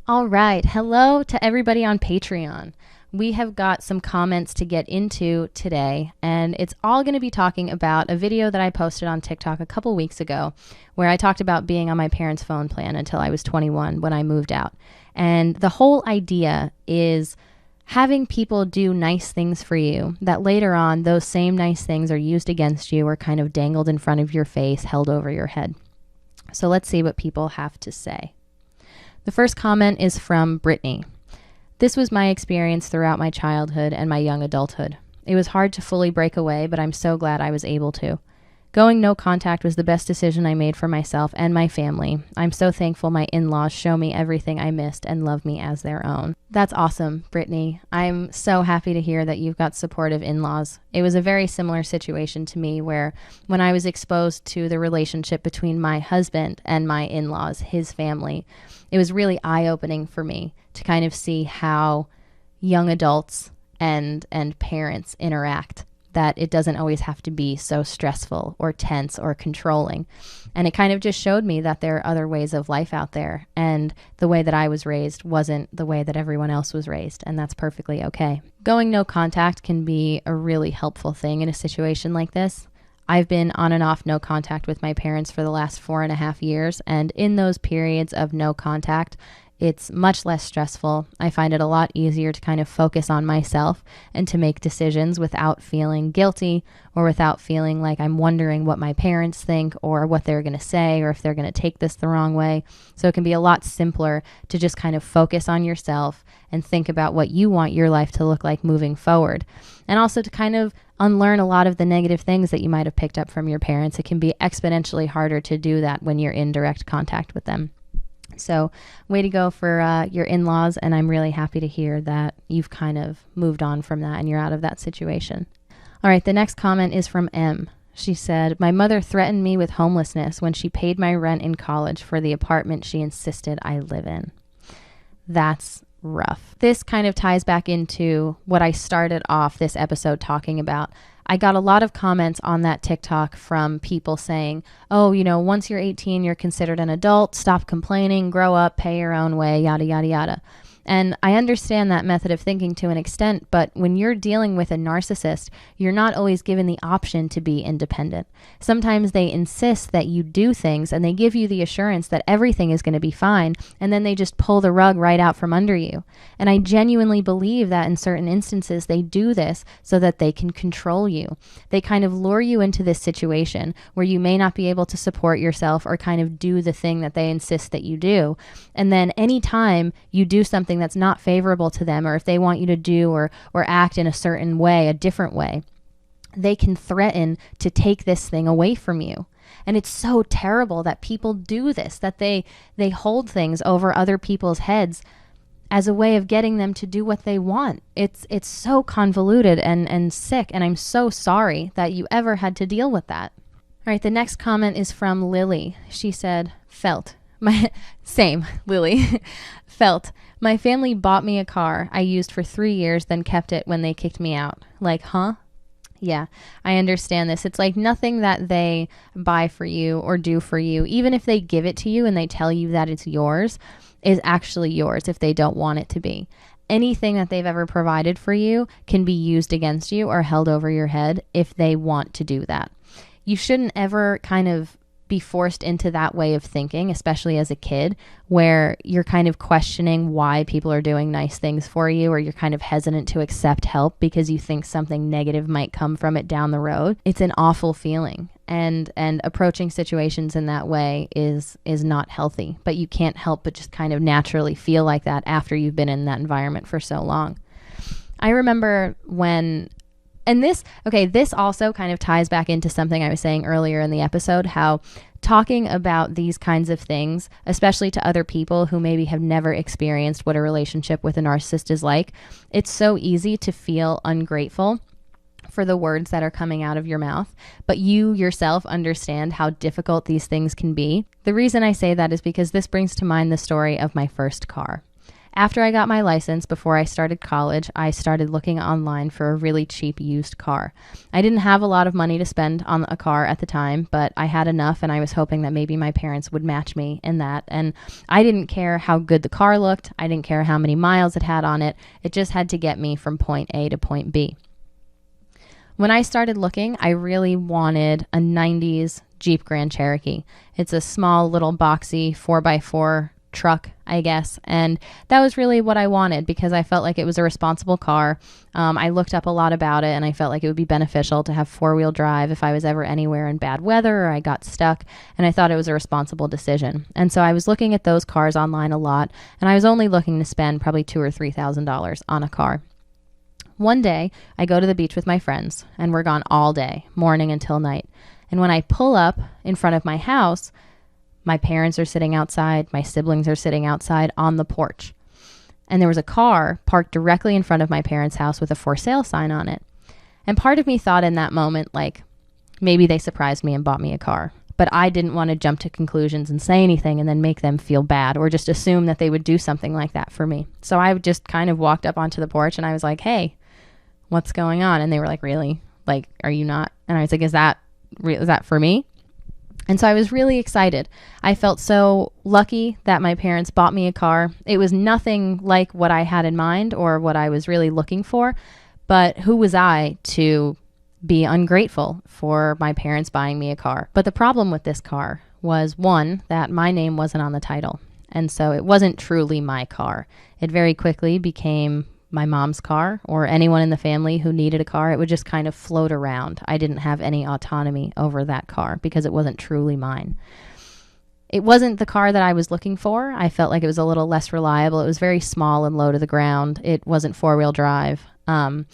All right. Hello to everybody on Patreon. We have got some comments to get into today, and it's all going to be talking about a video that I posted on TikTok a couple weeks ago where I talked about being on my parents' phone plan until I was 21 when I moved out. And the whole idea is having people do nice things for you that later on those same nice things are used against you or kind of dangled in front of your face, held over your head. So let's see what people have to say. The first comment is from Brittany. This was my experience throughout my childhood and my young adulthood. It was hard to fully break away, but I'm so glad I was able to. Going no contact was the best decision I made for myself and my family. I'm so thankful my in-laws show me everything I missed and love me as their own. That's awesome, Brittany. I'm so happy to hear that you've got supportive in-laws. It was a very similar situation to me where when I was exposed to the relationship between my husband and my in-laws, his family, it was really eye-opening for me to kind of see how young adults and parents interact, that it doesn't always have to be so stressful or tense or controlling. And it kind of just showed me that there are other ways of life out there. And the way that I was raised wasn't the way that everyone else was raised. And that's perfectly okay. Going no contact can be a really helpful thing in a situation like this. I've been on and off no contact with my parents for the last 4.5 years. And in those periods of no contact, it's much less stressful. I find it a lot easier to kind of focus on myself and to make decisions without feeling guilty or without feeling like I'm wondering what my parents think or what they're going to say or if they're going to take this the wrong way. So it can be a lot simpler to just kind of focus on yourself and think about what you want your life to look like moving forward. And also to kind of unlearn a lot of the negative things that you might have picked up from your parents. It can be exponentially harder to do that when you're in direct contact with them. So way to go for your in-laws, and I'm really happy to hear that you've kind of moved on from that and you're out of that situation. All right, the next comment is from M. She said, my mother threatened me with homelessness when she paid my rent in college for the apartment she insisted I live in. That's rough. This kind of ties back into what I started off this episode talking about. I got a lot of comments on that TikTok from people saying, oh, once you're 18, you're considered an adult, stop complaining, grow up, pay your own way, yada, yada, yada. And I understand that method of thinking to an extent, but when you're dealing with a narcissist, you're not always given the option to be independent. Sometimes they insist that you do things and they give you the assurance that everything is going to be fine, and then they just pull the rug right out from under you. And I genuinely believe that in certain instances they do this so that they can control you. They kind of lure you into this situation where you may not be able to support yourself or kind of do the thing that they insist that you do. And then anytime you do something that's not favorable to them, or if they want you to do or act in a certain way, a different way, they can threaten to take this thing away from you. And it's so terrible that people do this, that they hold things over other people's heads as a way of getting them to do what they want. It's so convoluted and sick, and I'm so sorry that you ever had to deal with that. All right, the next comment is from Lily. She said, Lily. Felt. My family bought me a car I used for 3 years, then kept it when they kicked me out. Like, huh? Yeah, I understand this. It's like nothing that they buy for you or do for you, even if they give it to you and they tell you that it's yours, is actually yours if they don't want it to be. Anything that they've ever provided for you can be used against you or held over your head if they want to do that. You shouldn't ever kind of be forced into that way of thinking, especially as a kid, where you're kind of questioning why people are doing nice things for you, or you're kind of hesitant to accept help because you think something negative might come from it down the road. It's an awful feeling, and approaching situations in that way is not healthy, but you can't help but just kind of naturally feel like that after you've been in that environment for so long. I remember when And this also kind of ties back into something I was saying earlier in the episode, how talking about these kinds of things, especially to other people who maybe have never experienced what a relationship with a narcissist is like, it's so easy to feel ungrateful for the words that are coming out of your mouth, but you yourself understand how difficult these things can be. The reason I say that is because this brings to mind the story of my first car. After I got my license, before I started college, I started looking online for a really cheap used car. I didn't have a lot of money to spend on a car at the time, but I had enough, and I was hoping that maybe my parents would match me in that. And I didn't care how good the car looked. I didn't care how many miles it had on it. It just had to get me from point A to point B. When I started looking, I really wanted a 90s Jeep Grand Cherokee. It's a small little boxy 4x4 truck, I guess. And that was really what I wanted because I felt like it was a responsible car. I looked up a lot about it and I felt like it would be beneficial to have four-wheel drive if I was ever anywhere in bad weather or I got stuck. And I thought it was a responsible decision. And so I was looking at those cars online a lot, and I was only looking to spend probably $2,000 or $3,000 on a car. One day, I go to the beach with my friends, and we're gone all day, morning until night. And when I pull up in front of my house, my parents are sitting outside, my siblings are sitting outside on the porch. And there was a car parked directly in front of my parents' house with a for sale sign on it. And part of me thought in that moment, like, maybe they surprised me and bought me a car. But I didn't want to jump to conclusions and say anything and then make them feel bad or just assume that they would do something like that for me. So I just kind of walked up onto the porch and I was like, hey, what's going on? And they were like, really? Like, are you not? And I was like, is that for me? And so I was really excited. I felt so lucky that my parents bought me a car. It was nothing like what I had in mind or what I was really looking for, but who was I to be ungrateful for my parents buying me a car? But the problem with this car was, one, that my name wasn't on the title. And so it wasn't truly my car. It very quickly became my mom's car, or anyone in the family who needed a car. It would just kind of float around. I didn't have any autonomy over that car because it wasn't truly mine. It wasn't the car that I was looking for. I felt like it was a little less reliable. It was very small and low to the ground. It wasn't four-wheel drive. And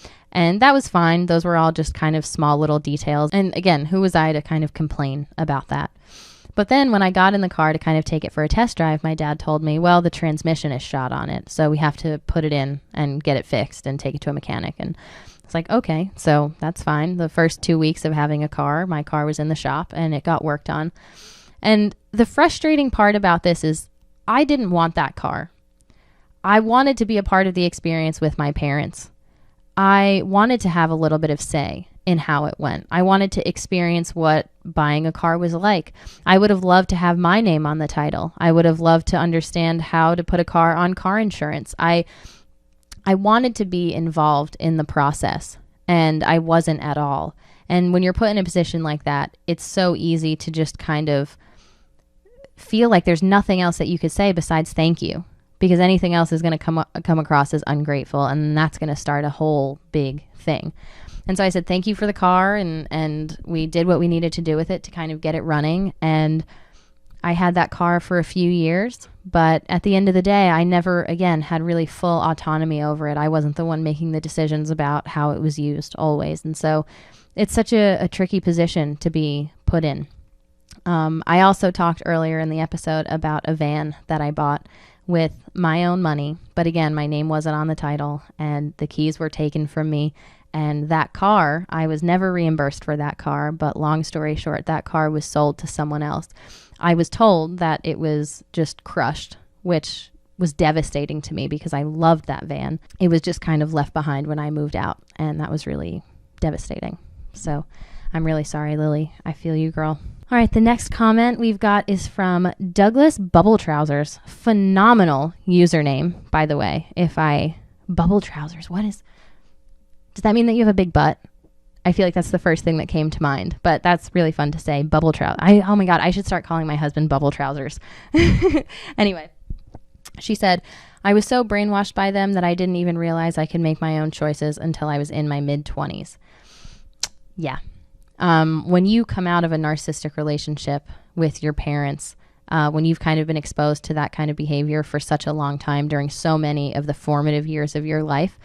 that was fine. Those were all just kind of small little details. And again, who was I to kind of complain about that? But then when I got in the car to kind of take it for a test drive, my dad told me, well, the transmission is shot on it, so we have to put it in and get it fixed and take it to a mechanic. And it's like, okay, so that's fine. The first 2 weeks of having a car, my car was in the shop and it got worked on. And the frustrating part about this is I didn't want that car. I wanted to be a part of the experience with my parents. I wanted to have a little bit of say in how it went. I wanted to experience what buying a car was like. I would have loved to have my name on the title. I would have loved to understand how to put a car on car insurance. I wanted to be involved in the process, and I wasn't at all. And when you're put in a position like that, it's so easy to just kind of feel like there's nothing else that you could say besides thank you, because anything else is going to come across as ungrateful, and that's going to start a whole big thing. And so I said, thank you for the car. And we did what we needed to do with it to kind of get it running. And I had that car for a few years. But at the end of the day, I never, again, had really full autonomy over it. I wasn't the one making the decisions about how it was used always. And so it's such a tricky position to be put in. I also talked earlier in the episode about a van that I bought with my own money. But again, my name wasn't on the title and the keys were taken from me. And that car, I was never reimbursed for that car, but long story short, that car was sold to someone else. I was told that it was just crushed, which was devastating to me because I loved that van. It was just kind of left behind when I moved out, and that was really devastating. So I'm really sorry, Lily. I feel you, girl. All right, the next comment we've got is from Douglas Bubble Trousers. Phenomenal username, by the way. Bubble Trousers, does that mean that you have a big butt? I feel like that's the first thing that came to mind, but that's really fun to say. Bubble trousers. Oh my God, I should start calling my husband Bubble Trousers. Anyway, she said, I was so brainwashed by them that I didn't even realize I could make my own choices until I was in my mid-20s. Yeah. When you come out of a narcissistic relationship with your parents, when you've kind of been exposed to that kind of behavior for such a long time during so many of the formative years of your life,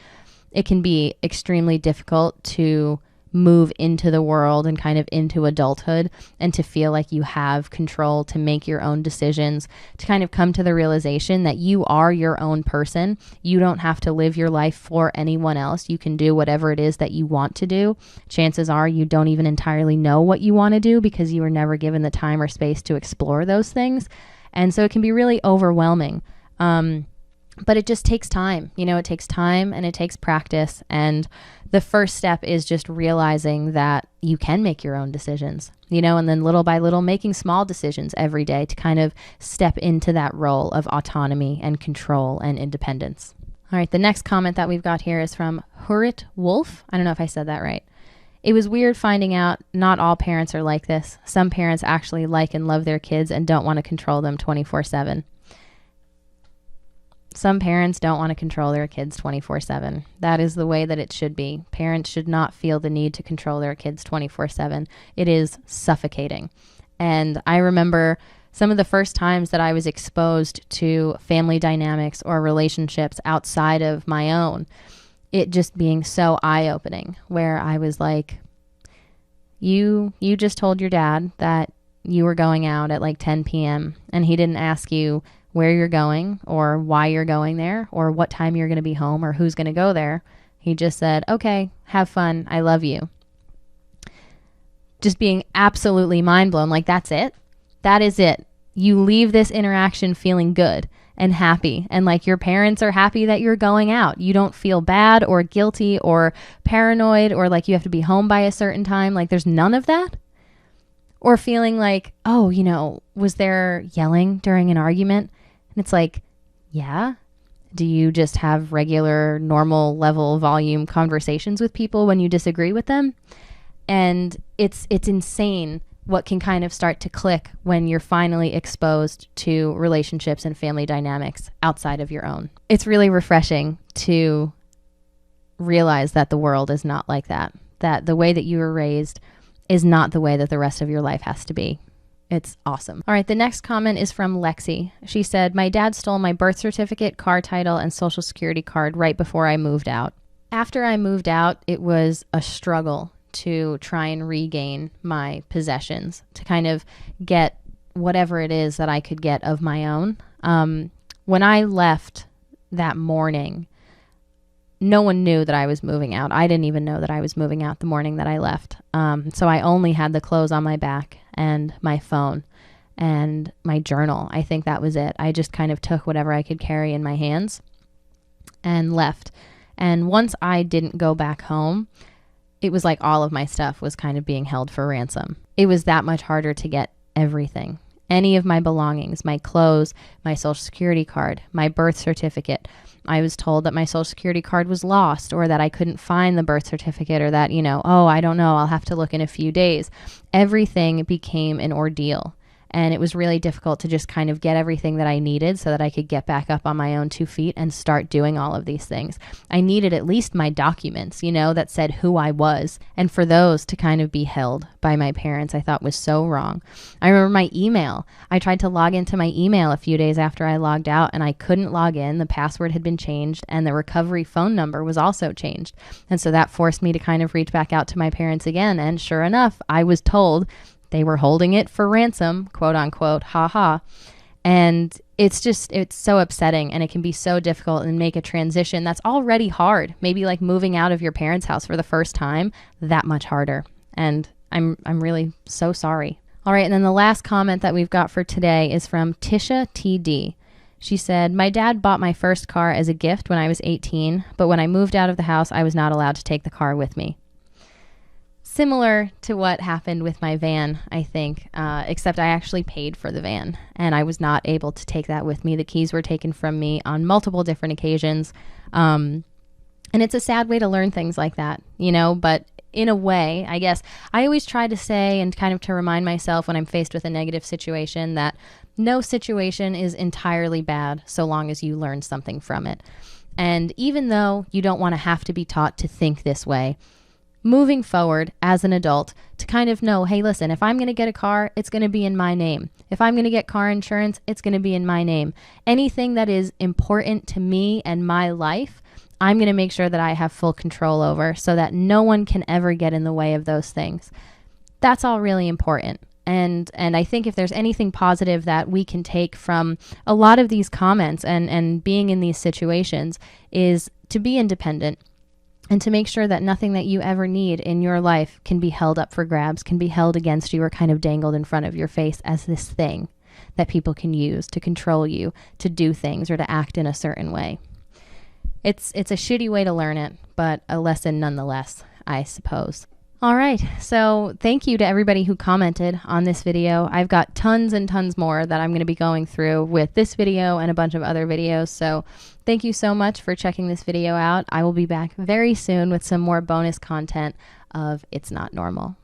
it can be extremely difficult to move into the world and kind of into adulthood and to feel like you have control to make your own decisions, to kind of come to the realization that you are your own person. You don't have to live your life for anyone else. You can do whatever it is that you want to do. Chances are you don't even entirely know what you want to do because you were never given the time or space to explore those things. And so it can be really overwhelming. But it just takes time. It takes time and it takes practice. And the first step is just realizing that you can make your own decisions, and then little by little making small decisions every day to kind of step into that role of autonomy and control and independence. All right, the next comment that we've got here is from Hurit Wolf. I don't know if I said that right. It was weird finding out not all parents are like this. Some parents actually like and love their kids and don't want to control them 24/7. Some parents don't want to control their kids 24/7. That is the way that it should be. Parents should not feel the need to control their kids 24/7. It is suffocating. And I remember some of the first times that I was exposed to family dynamics or relationships outside of my own, it just being so eye-opening, where I was like, you just told your dad that you were going out at like 10 p.m. and he didn't ask you where you're going or why you're going there or what time you're going to be home or who's going to go there. He just said, okay, have fun. I love you. Just being absolutely mind blown. Like, that's it. That is it. You leave this interaction feeling good and happy, and like your parents are happy that you're going out. You don't feel bad or guilty or paranoid or like you have to be home by a certain time. Like, there's none of that. Or feeling like, oh, was there yelling during an argument? And it's like, yeah. Do you just have regular, normal level volume conversations with people when you disagree with them? And it's insane what can kind of start to click when you're finally exposed to relationships and family dynamics outside of your own. It's really refreshing to realize that the world is not like that, that the way that you were raised is not the way that the rest of your life has to be. It's awesome. All right, the next comment is from Lexi. She said, my dad stole my birth certificate, car title, and social security card right before I moved out. After I moved out, it was a struggle to try and regain my possessions, to kind of get whatever it is that I could get of my own. When I left that morning, no one knew that I was moving out. I didn't even know that I was moving out the morning that I left. So I only had the clothes on my back and my phone and my journal. I think that was it. I just kind of took whatever I could carry in my hands and left. And once I didn't go back home, it was like all of my stuff was kind of being held for ransom. It was that much harder to get everything. Any of my belongings, my clothes, my social security card, my birth certificate. I was told that my social security card was lost or that I couldn't find the birth certificate or that, oh, I don't know, I'll have to look in a few days. Everything became an ordeal. And it was really difficult to just kind of get everything that I needed so that I could get back up on my own 2 feet and start doing all of these things. I needed at least my documents, that said who I was. And for those to kind of be held by my parents, I thought was so wrong. I remember my email. I tried to log into my email a few days after I logged out and I couldn't log in. The password had been changed and the recovery phone number was also changed. And so that forced me to kind of reach back out to my parents again. And sure enough, I was told they were holding it for ransom, quote unquote, haha. And it's so upsetting, and it can be so difficult and make a transition that's already hard. Maybe like moving out of your parents' house for the first time, that much harder. And I'm really so sorry. All right, and then the last comment that we've got for today is from Tisha TD. She said, my dad bought my first car as a gift when I was 18, but when I moved out of the house, I was not allowed to take the car with me. Similar to what happened with my van, I think, except I actually paid for the van and I was not able to take that with me. The keys were taken from me on multiple different occasions. And it's a sad way to learn things like that, but in a way, I guess I always try to say and kind of to remind myself when I'm faced with a negative situation that no situation is entirely bad so long as you learn something from it. And even though you don't want to have to be taught to think this way, moving forward as an adult to kind of know, hey, listen, if I'm going to get a car, it's going to be in my name. If I'm going to get car insurance, it's going to be in my name. Anything that is important to me and my life, I'm going to make sure that I have full control over so that no one can ever get in the way of those things. That's all really important. And I think if there's anything positive that we can take from a lot of these comments and being in these situations is to be independent. And to make sure that nothing that you ever need in your life can be held up for grabs, can be held against you or kind of dangled in front of your face as this thing that people can use to control you, to do things, or to act in a certain way. It's a shitty way to learn it, but a lesson nonetheless, I suppose. All right, so thank you to everybody who commented on this video. I've got tons and tons more that I'm going to be going through with this video and a bunch of other videos, so thank you so much for checking this video out. I will be back very soon with some more bonus content of It's Not Normal.